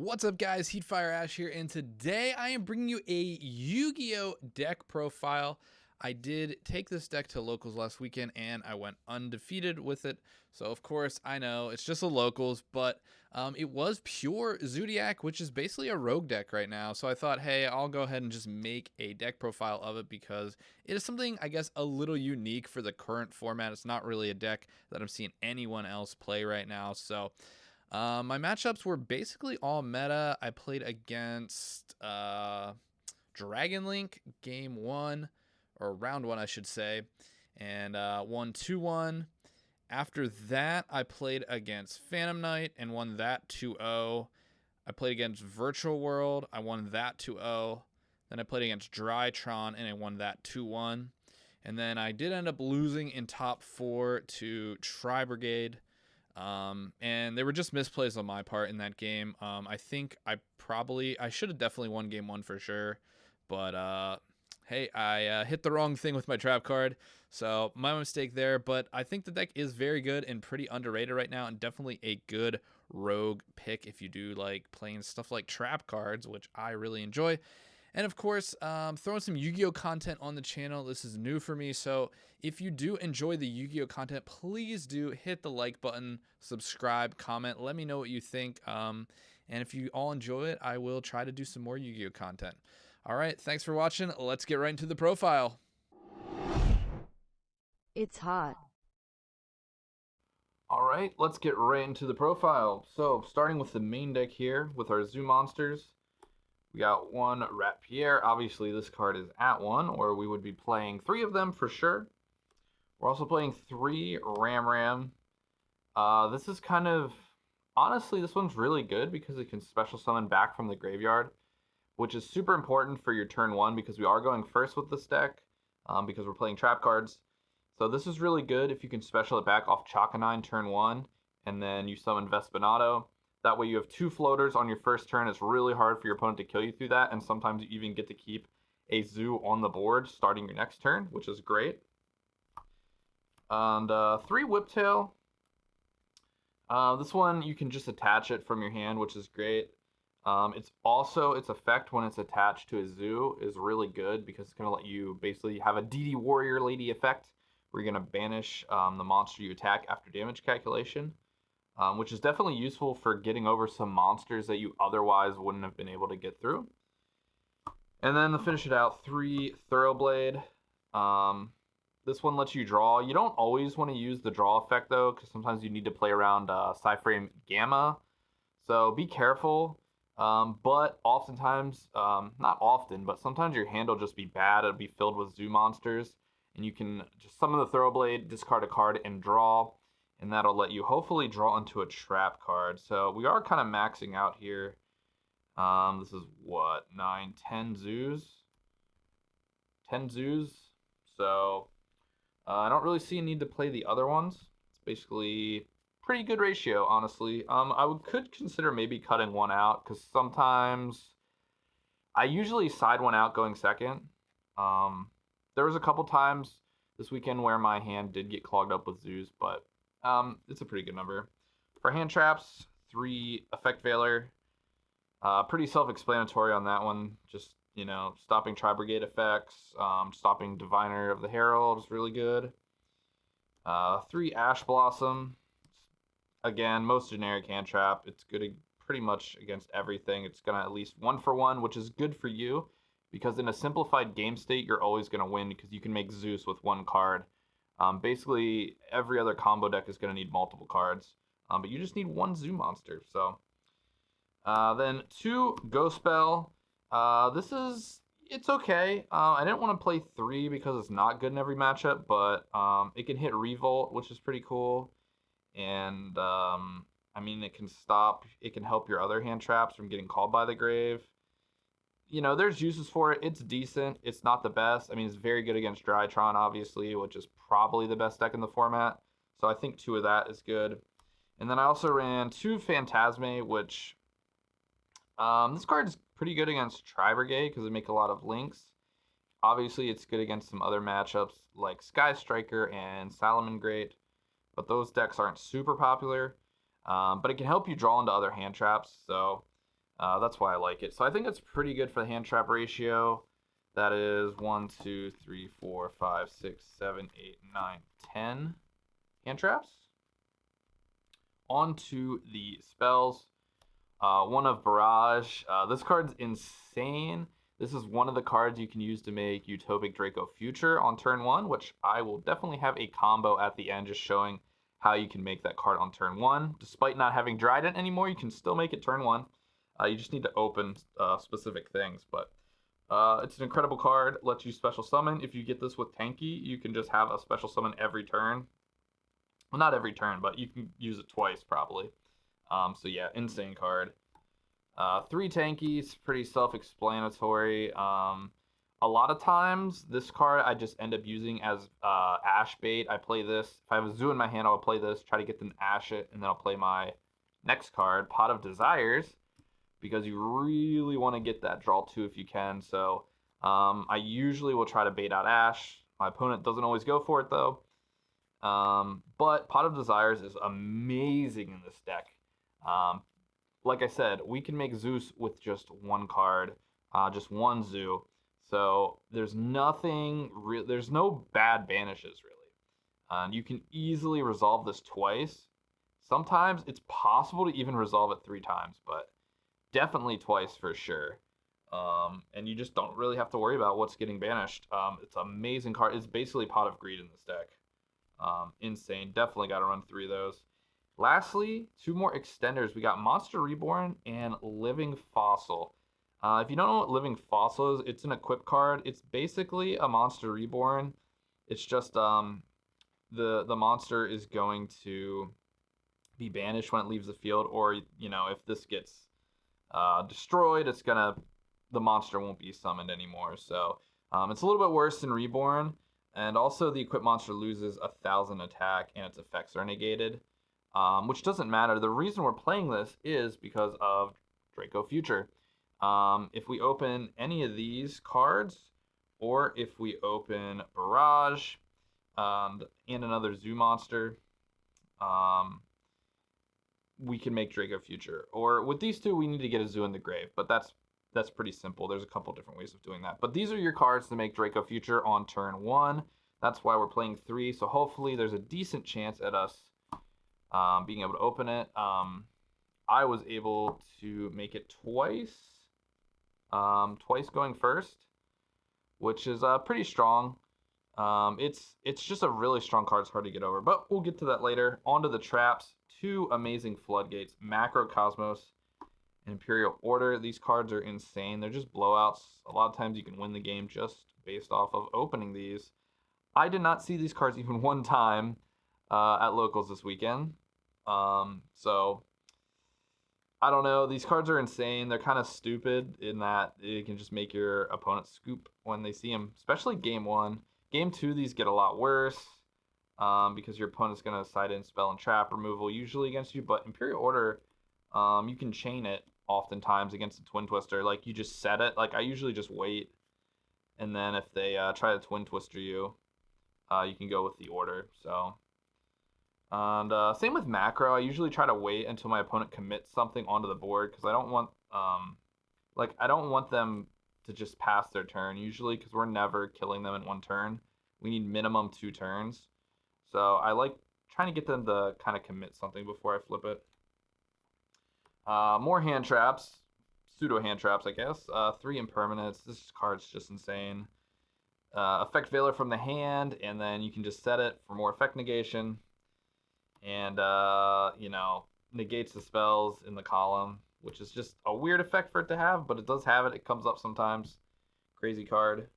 What's up, guys? Heatfire Ash here, and today I am bringing you a Yu-Gi-Oh deck profile. I did take this deck to locals last weekend, and I went undefeated with it. So, of course, I know it's just a locals, but it was pure Zoodiac, which is basically a rogue deck right now. So I thought, hey, I'll go ahead and just make a deck profile of it because it is something, I guess, a little unique for the current format. It's not really a deck that I'm seeing anyone else play right now. So my matchups were basically all meta. I played against Dragon Link game 1, or round 1, I should say, and won 2-1. After that, I played against Phantom Knight and won that 2-0. I played against Virtual World. I won that 2-0. Then I played against Drytron, and I won that 2-1. And then I did end up losing in top 4 to Tri Brigade. And they were just misplays on my part in that game. I think I should have definitely won game 1 for sure, but hey, I hit the wrong thing with my trap card, so my mistake there. But I think the deck is very good and pretty underrated right now, and definitely a good rogue pick if you do like playing stuff like trap cards, which I really enjoy. And of course, throwing some Yu-Gi-Oh content on the channel. This is new for me, so if you do enjoy the Yu-Gi-Oh content, please do hit the like button, subscribe, comment. Let me know what you think. And if you all enjoy it, I will try to do some more Yu-Gi-Oh content. All right, thanks for watching. Let's get right into the profile. It's hot. All right, let's get right into the profile. So, starting with the main deck here with our Zoo monsters. We got one Rat Pierre. Obviously, this card is at 1, or we would be playing 3 of them for sure. We're also playing 3 Ram. This is kind of... Honestly, this one's really good because it can special summon back from the graveyard, which is super important for your turn 1 because we are going first with this deck because we're playing trap cards. So this is really good if you can special it back off Chakanine turn 1, and then you summon Vespinato. That way you have 2 floaters on your first turn. It's really hard for your opponent to kill you through that, and sometimes you even get to keep a Zoo on the board starting your next turn, which is great. And 3 Whiptail. This one, you can just attach it from your hand, which is great. It's also, its effect when it's attached to a Zoo is really good because it's going to let you basically have a DD Warrior Lady effect where you're going to banish the monster you attack after damage calculation. Which is definitely useful for getting over some monsters that you otherwise wouldn't have been able to get through. And then to finish it out, 3 Thoroughblade. This one lets you draw. You don't always want to use the draw effect, though, because sometimes you need to play around Psyframe Gamma. So be careful. But oftentimes, not often, but sometimes your hand will just be bad. It'll be filled with Zoo monsters. And you can just summon the Thoroughblade, discard a card, and draw. And that'll let you hopefully draw into a trap card. So we are kind of maxing out here. This is what, 9, 10 zoos? 10 zoos. So I don't really see a need to play the other ones. It's basically pretty good ratio, honestly. Could consider maybe cutting one out because sometimes I usually side one out going second. There was a couple times this weekend where my hand did get clogged up with zoos, but it's a pretty good number. For hand traps, 3 Effect Veiler. Pretty self-explanatory on that one. Just, stopping Tri Brigade effects, stopping Diviner of the Herald is really good. 3 Ash Blossom. Again, most generic hand trap. It's good pretty much against everything. It's going to at least 1-for-1, which is good for you because in a simplified game state, you're always going to win because you can make Zeus with 1 card. Basically, every other combo deck is going to need multiple cards, but you just need 1 Zoo monster. So, then 2 Ghost Spell. It's okay. I didn't want to play 3 because it's not good in every matchup, but it can hit Revolt, which is pretty cool. And, it can help your other hand traps from getting called by the grave. There's uses for it. It's decent. It's not the best. It's very good against Drytron, obviously, which is probably the best deck in the format. So I think 2 of that is good. And then I also ran 2 Phantasme, which this card is pretty good against Tri Brigade because they make a lot of links. Obviously, it's good against some other matchups like Sky Striker and Salamangreat, but those decks aren't super popular. But it can help you draw into other hand traps. So That's why I like it. So I think it's pretty good for the hand trap ratio. That is 1, 2, 3, 4, 5, 6, 7, 8, 9, 10 hand traps. On to the spells. One of Barrage. This card's insane. This is one of the cards you can use to make Utopic Draco Future on turn 1, which I will definitely have a combo at the end just showing how you can make that card on turn 1. Despite not having Dryden anymore, you can still make it turn 1. You just need to open specific things, but it's an incredible card. Lets you special summon. If you get this with Tanky, you can just have a special summon every turn. Well, not every turn, but you can use it twice probably. So yeah, insane card. 3 Tankies, pretty self-explanatory. A lot of times, this card I just end up using as Ash bait. I play this. If I have a Zoo in my hand, I'll play this, try to get them to Ash it, and then I'll play my next card, Pot of Desires, because you really want to get that draw 2 if you can. So I usually will try to bait out Ash. My opponent doesn't always go for it, though. But Pot of Desires is amazing in this deck. Like I said, we can make Zeus with just one card, just one Zoo. So there's nothing there's no bad banishes really. You can easily resolve this twice. Sometimes it's possible to even resolve it 3 times, but definitely twice for sure. And you just don't really have to worry about what's getting banished. It's an amazing card. It's basically Pot of Greed in this deck. Insane. Definitely got to run 3 of those. Lastly, 2 more extenders. We got Monster Reborn and Living Fossil. If you don't know what Living Fossil is, it's an equip card. It's basically a Monster Reborn. It's just the monster is going to be banished when it leaves the field, or if this gets destroyed, the monster won't be summoned anymore. So it's a little bit worse than Reborn, and also the equipped monster loses 1,000 attack and its effects are negated. Which doesn't matter. The reason we're playing this is because of Draco Future. If we open any of these cards, or if we open Barrage and another Zoo monster, we can make Draco Future. Or with these 2, we need to get a Zoo in the grave, but that's pretty simple. There's a couple different ways of doing that. But these are your cards to make Draco Future on turn 1. That's why we're playing 3, so hopefully there's a decent chance at us being able to open it. I was able to make it twice going first, which is pretty strong. It's just a really strong card. It's hard to get over, but we'll get to that later. On to the traps. 2 amazing floodgates, Macrocosmos and Imperial Order. These cards are insane. They're just blowouts. A lot of times you can win the game just based off of opening these. I did not see these cards even one time at locals this weekend. So I don't know. These cards are insane. They're kind of stupid in that it can just make your opponent scoop when they see them, especially game 1. Game 2, these get a lot worse because your opponent's going to side in spell and trap removal usually against you. But Imperial Order, you can chain it oftentimes against a Twin Twister. Like, you just set it. Like, I usually just wait. And then if they try to Twin Twister you, you can go with the Order. So... And same with macro. I usually try to wait until my opponent commits something onto the board because I don't want I don't want them to just pass their turn usually, because we're never killing them in 1 turn. We need minimum 2 turns. So I like trying to get them to kind of commit something before I flip it. More hand traps, pseudo hand traps, I guess. 3 Impermanence. This card's just insane. Effect Veiler from the hand, and then you can just set it for more effect negation. And, negates the spells in the column, which is just a weird effect for it to have, but it does have it. It comes up sometimes. Crazy card.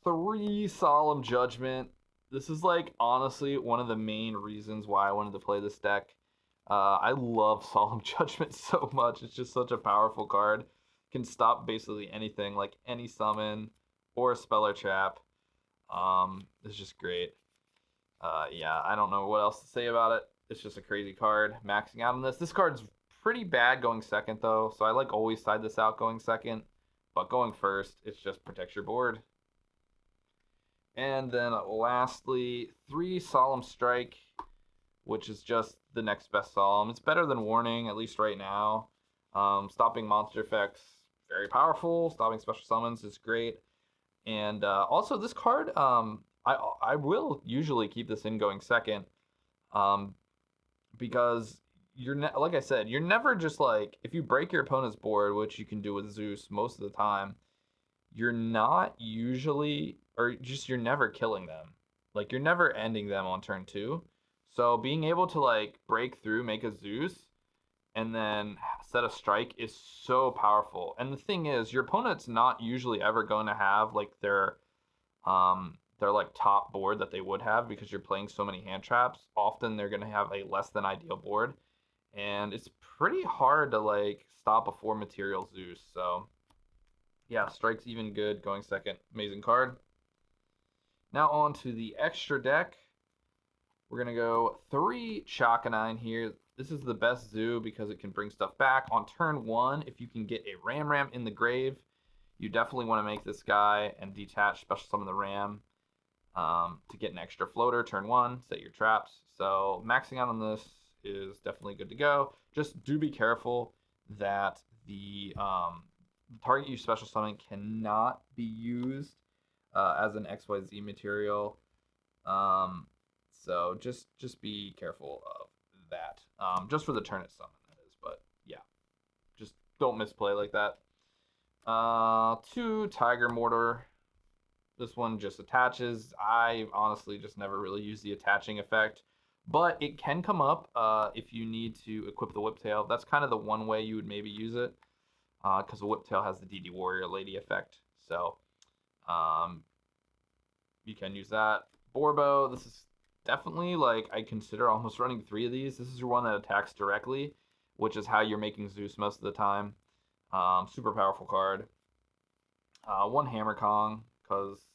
3 Solemn Judgment. This is, honestly, one of the main reasons why I wanted to play this deck. I love Solemn Judgment so much. It's just such a powerful card. Can stop basically anything, like any summon or a spell or trap. It's just great. Yeah, I don't know what else to say about it. It's just a crazy card. Maxing out on this. This card's pretty bad going second, though, so I always side this out going second. But going first, it just protects your board. And then lastly, 3 Solemn Strike, which is just the next best Solemn. It's better than Warning, at least right now. Stopping monster effects, very powerful. Stopping special summons is great. And also this card, I will usually keep this in going second, um, because like I said, you're never just like, if you break your opponent's board, which you can do with Zeus most of the time, you're not usually, or just you're never killing them. Like you're never ending them on turn 2. So being able to like break through, make a Zeus, and then set a strike is so powerful. And the thing is, your opponent's not usually ever going to have like their like top board that they would have, because you're playing so many hand traps. Often they're going to have a less than ideal board, and it's pretty hard to like stop a 4 material Zeus. So yeah, strike's even good going second. Amazing card. Now on to the extra deck. We're going to go 3 Chakanine here. This is the best Zoo because it can bring stuff back. On turn 1, if you can get a Ram in the grave, you definitely want to make this guy and detach special summon the Ram to get an extra floater. Turn 1, set your traps. So maxing out on this is definitely good to go. Just do be careful that the target you special summon cannot be used as an XYZ material. So just be careful of that. Just for the turn it summon, that is. But yeah, just don't misplay like that. 2 Tiger Mortar. This one just attaches. I honestly just never really use the attaching effect, but it can come up if you need to equip the Whiptail. That's kind of the one way you would maybe use it, because the Whiptail has the DD Warrior Lady effect. So you can use that. Borbo, this is definitely, like, I consider almost running 3 of these. This is your one that attacks directly, which is how you're making Zeus most of the time. Super powerful card. 1 Hammer Kong, because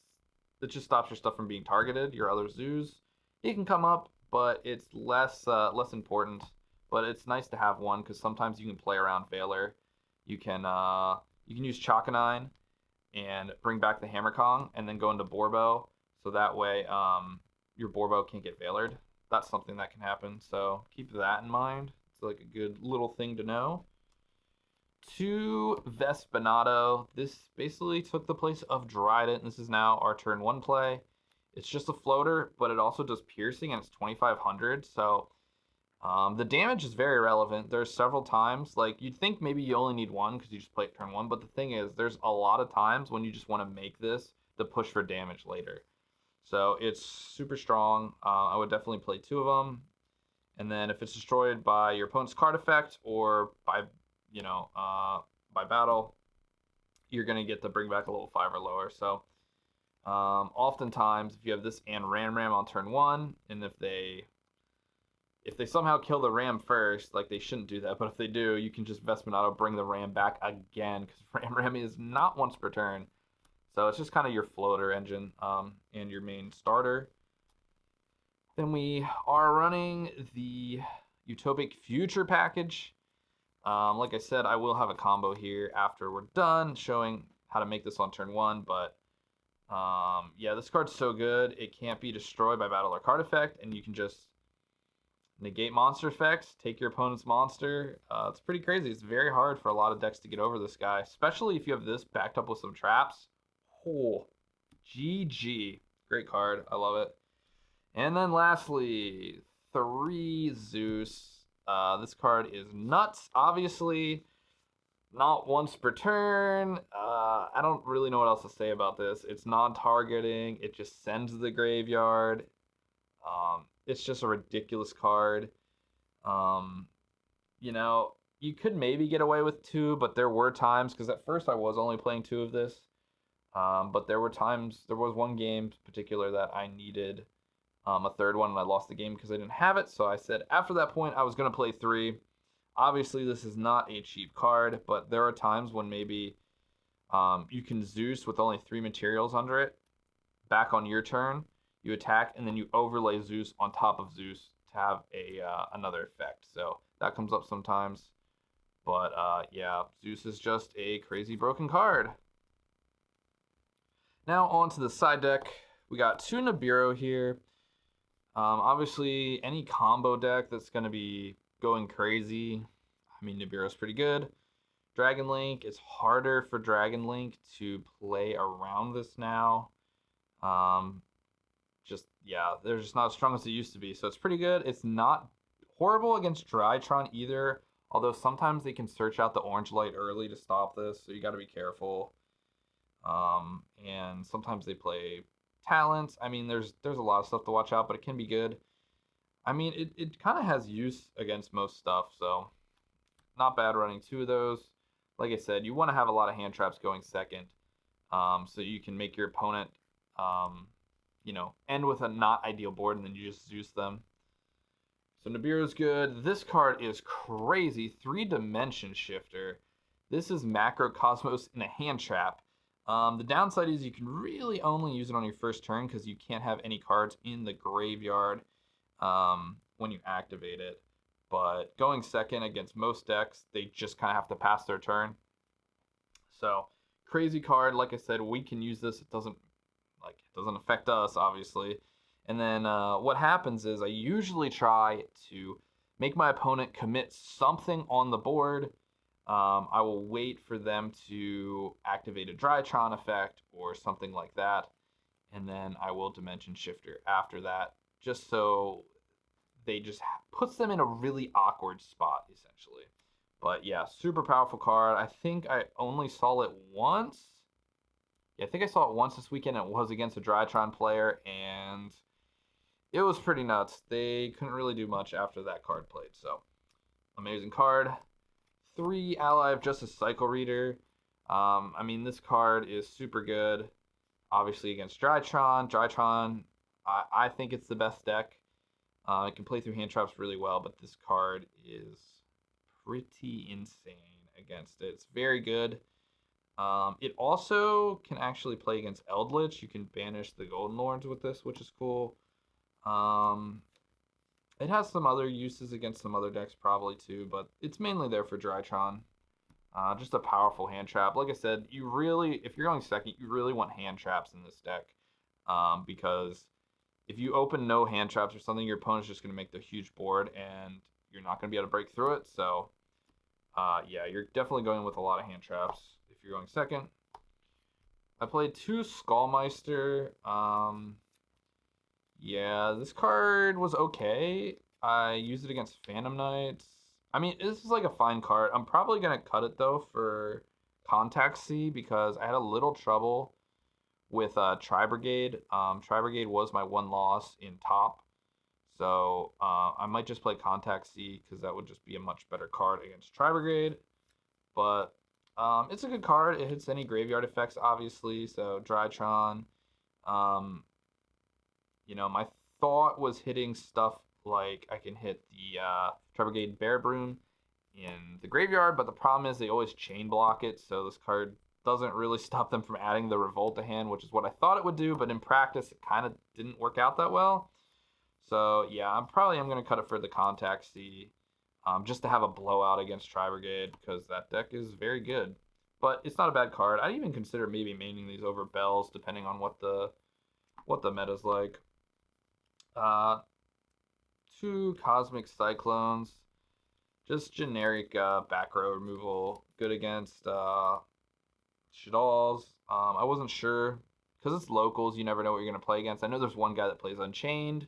it just stops your stuff from being targeted. Your other Zeus, it can come up, but it's less important. But it's nice to have one, because sometimes you can play around Veiler. You can use Chakanine and bring back the Hammer Kong, and then go into Borbo, so that way your Borbo can't get Veilered. That's something that can happen, so keep that in mind. It's like a good little thing to know. 2 Vespinato. This basically took the place of Dryden. This is now our turn 1 play. It's just a floater, but it also does piercing, and it's 2500. So the damage is very relevant. There's several times, like, you'd think maybe you only need 1 because you just play it turn 1, but the thing is, there's a lot of times when you just want to make this to push for damage later. So it's super strong. I would definitely play 2 of them. And then if it's destroyed by your opponent's card effect or by by battle, you're going to get to bring back a level 5 or lower. So oftentimes, if you have this and Ram on turn 1, and if they somehow kill the Ram first, like, they shouldn't do that, but if they do, you can just Vespinato, bring the Ram back again, because Ram is not once per turn. So it's just kind of your floater engine and your main starter. Then we are running the Utopic Future package. Like I said, I will have a combo here after we're done showing how to make this on turn 1, but yeah, this card's so good, it can't be destroyed by battle or card effect, and you can just negate monster effects, take your opponent's monster. It's pretty crazy. It's very hard for a lot of decks to get over this guy, especially if you have this backed up with some traps. Oh, GG. Great card. I love it. And then lastly, 3 Zeus. This card is nuts. Obviously, not once per turn. I don't really know what else to say about this. It's non-targeting. It just sends to the graveyard. It's just a ridiculous card. You could maybe get away with 2, but there were times, because at first I was only playing 2 of this. But there were times, there was one game in particular that I needed a 3rd one, and I lost the game because I didn't have it. So I said after that point I was going to play 3. Obviously, this is not a cheap card, but there are times when maybe you can Zeus with only 3 materials under it. Back on your turn, you attack, and then you overlay Zeus on top of Zeus to have another effect. So that comes up sometimes. But yeah, Zeus is just a crazy broken card. Now on to the side deck. We got 2 Nibiru here. Obviously, any combo deck that's going to be going crazy, I mean, Nibiru's pretty good. Dragon Link, it's harder for Dragon Link to play around this now. Um, yeah, they're just not as strong as they used to be. So it's pretty good. It's not horrible against Drytron either, although sometimes they can search out the orange light early to stop this, so you got to be careful. And sometimes they play talents. I mean, there's a lot of stuff to watch out, but it can be good. I mean, it kind of has use against most stuff, so not bad running two of those. Like I said, you want to have a lot of hand traps going second, so you can make your opponent, um, end with a not ideal board, and then you just Zeus them. So Nibiru is good. This card is crazy. 3-dimension shifter. This is Macrocosmos in a hand trap. The downside is you can really only use it on your first turn because you can't have any cards in the graveyard when you activate it. But going second against most decks, they just kind of have to pass their turn. So crazy card. Like I said, we can use this. It doesn't affect us, obviously. And then what happens is I usually try to make my opponent commit something on the board. I will wait for them to activate a Drytron effect or something like that, and then I will Dimension Shifter after that, just so they just puts them in a really awkward spot, essentially. But yeah, super powerful card. I think I only saw it once. Yeah, I think I saw it once this weekend. It was against a Drytron player, and it was pretty nuts. They couldn't really do much after that card played. So, amazing card. 3 Ally of Justice Cycle Reader. I mean, this card is super good. Obviously against Drytron. Drytron, I think it's the best deck. It can play through hand traps really well, but this card is pretty insane against it. It's very good. It also can actually play against Eldritch. You can banish the Golden Lords with this, which is cool. It has some other uses against some other decks probably too, but it's mainly there for Drytron. Just a powerful hand trap. Like I said, if you're going second, you really want hand traps in this deck. Because if you open no hand traps or something, your opponent's just going to make the huge board and you're not going to be able to break through it. So, yeah, you're definitely going with a lot of hand traps if you're going second. I played 2 Skullmeister. Yeah, this card was okay. I used it against Phantom Knights. I mean, this is like a fine card. I'm probably going to cut it, though, for Contact C because I had a little trouble with Tri Brigade. Tri Brigade was my one loss in top. So I might just play Contact C because that would just be a much better card against Tri Brigade. But it's a good card. It hits any graveyard effects, obviously. So Drytron. My thought was hitting stuff like I can hit the Tri Brigade Bear Broom in the graveyard, but the problem is they always chain block it, so this card doesn't really stop them from adding the Revolt to hand, which is what I thought it would do, but in practice it kind of didn't work out that well. So yeah, I'm going to cut it for the Contact C, just to have a blowout against Tri Brigade because that deck is very good. But it's not a bad card. I'd even consider maybe maining these over Bells depending on what the meta's like. 2 Cosmic Cyclones. Just generic back row removal. Good against Shaddolls. I wasn't sure. Because it's locals, you never know what you're going to play against. I know there's one guy that plays Unchained.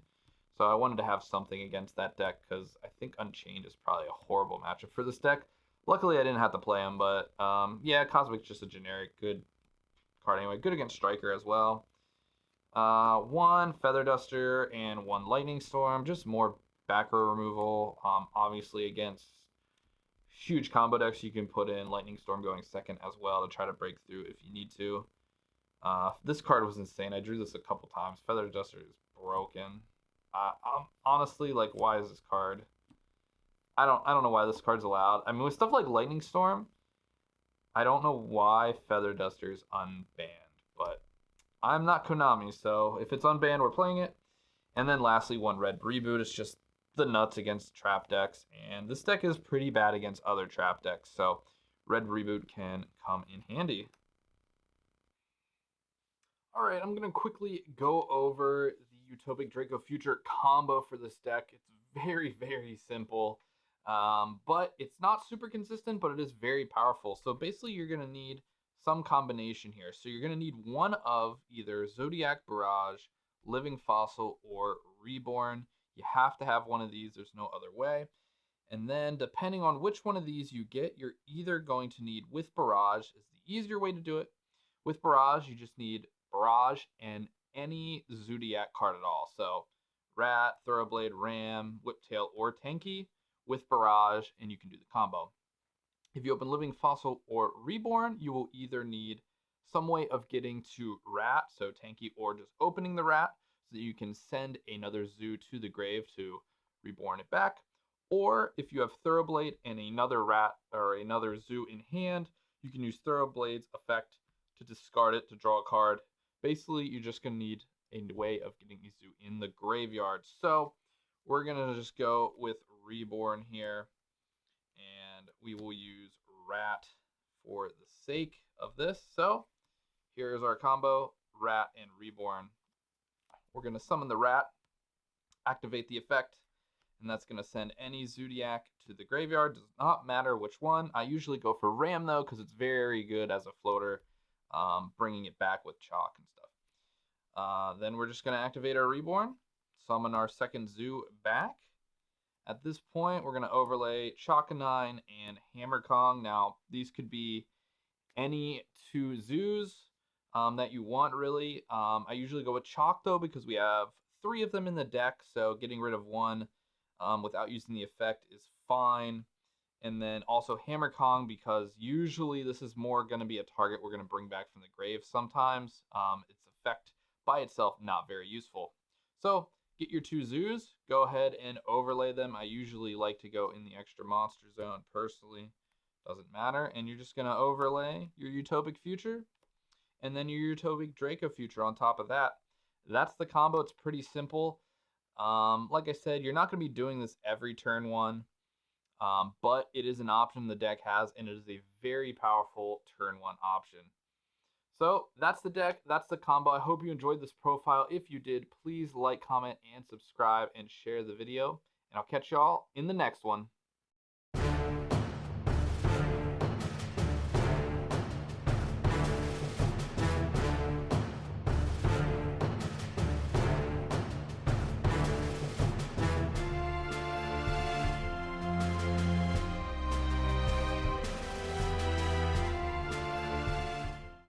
So I wanted to have something against that deck. Because I think Unchained is probably a horrible matchup for this deck. Luckily, I didn't have to play him. But yeah, Cosmic's just a generic good card anyway. Good against Striker as well. 1 Feather Duster and 1 Lightning Storm. Just more back row removal. Obviously against huge combo decks, you can put in Lightning Storm going second as well to try to break through if you need to. This card was insane. I drew this a couple times. Feather Duster is broken. I'm honestly like, why is this card? I don't know why this card's allowed. I mean, with stuff like Lightning Storm, I don't know why Feather Duster is unbanned, but I'm not Konami, so if it's unbanned, we're playing it. And then lastly, 1 Red Reboot. It's just the nuts against trap decks, and this deck is pretty bad against other trap decks, so Red Reboot can come in handy. Alright, I'm going to quickly go over the Utopic Draco Future combo for this deck. It's very, very simple. But it's not super consistent, but it is very powerful. So basically, you're going to need some combination here. So you're going to need one of either Zodiac Barrage, Living Fossil, or Reborn. You have to have one of these. There's no other way. And then depending on which one of these you get, you're either going to need with Barrage is the easier way to do it. With Barrage, you just need Barrage and any Zoodiac card at all. So Rat, Thoroughblade, Ram, Whiptail, or Tanky with Barrage, and you can do the combo. If you open Living Fossil or Reborn, you will either need some way of getting to Rat, so Tanky, or just opening the Rat so that you can send another Zoo to the grave to reborn it back. Or if you have Thoroughblade and another Rat or another Zoo in hand, you can use Thoroughblade's effect to discard it to draw a card. Basically, you're just going to need a way of getting a Zoo in the graveyard. So we're going to just go with Reborn here, and we will use Rat for the sake of this. So here's our combo, Rat and Reborn. We're going to summon the Rat, activate the effect, and that's going to send any Zoodiac to the graveyard. Does not matter which one. I usually go for Ram, though, because it's very good as a floater, bringing it back with Chalk and stuff. Then we're just going to activate our Reborn, summon our second Zoo back. At this point, we're going to overlay Chakanine and Hammer Kong. Now, these could be any two zoos that you want, really. I usually go with Chalk, though, because we have 3 of them in the deck, so getting rid of one without using the effect is fine. And then also Hammer Kong, because usually this is more going to be a target we're going to bring back from the grave sometimes. Its effect by itself, not very useful. So get your 2 zoos, go ahead and overlay them. I usually like to go in the extra monster zone personally. Doesn't matter. And you're just going to overlay your Utopic Future and then your Utopic Draco Future on top of that. That's the combo. It's pretty simple. Like I said, you're not going to be doing this every turn 1, but it is an option the deck has, and it is a very powerful turn 1 option. So that's the deck, that's the combo. I hope you enjoyed this profile. If you did, please like, comment, and subscribe, and share the video. And I'll catch y'all in the next one.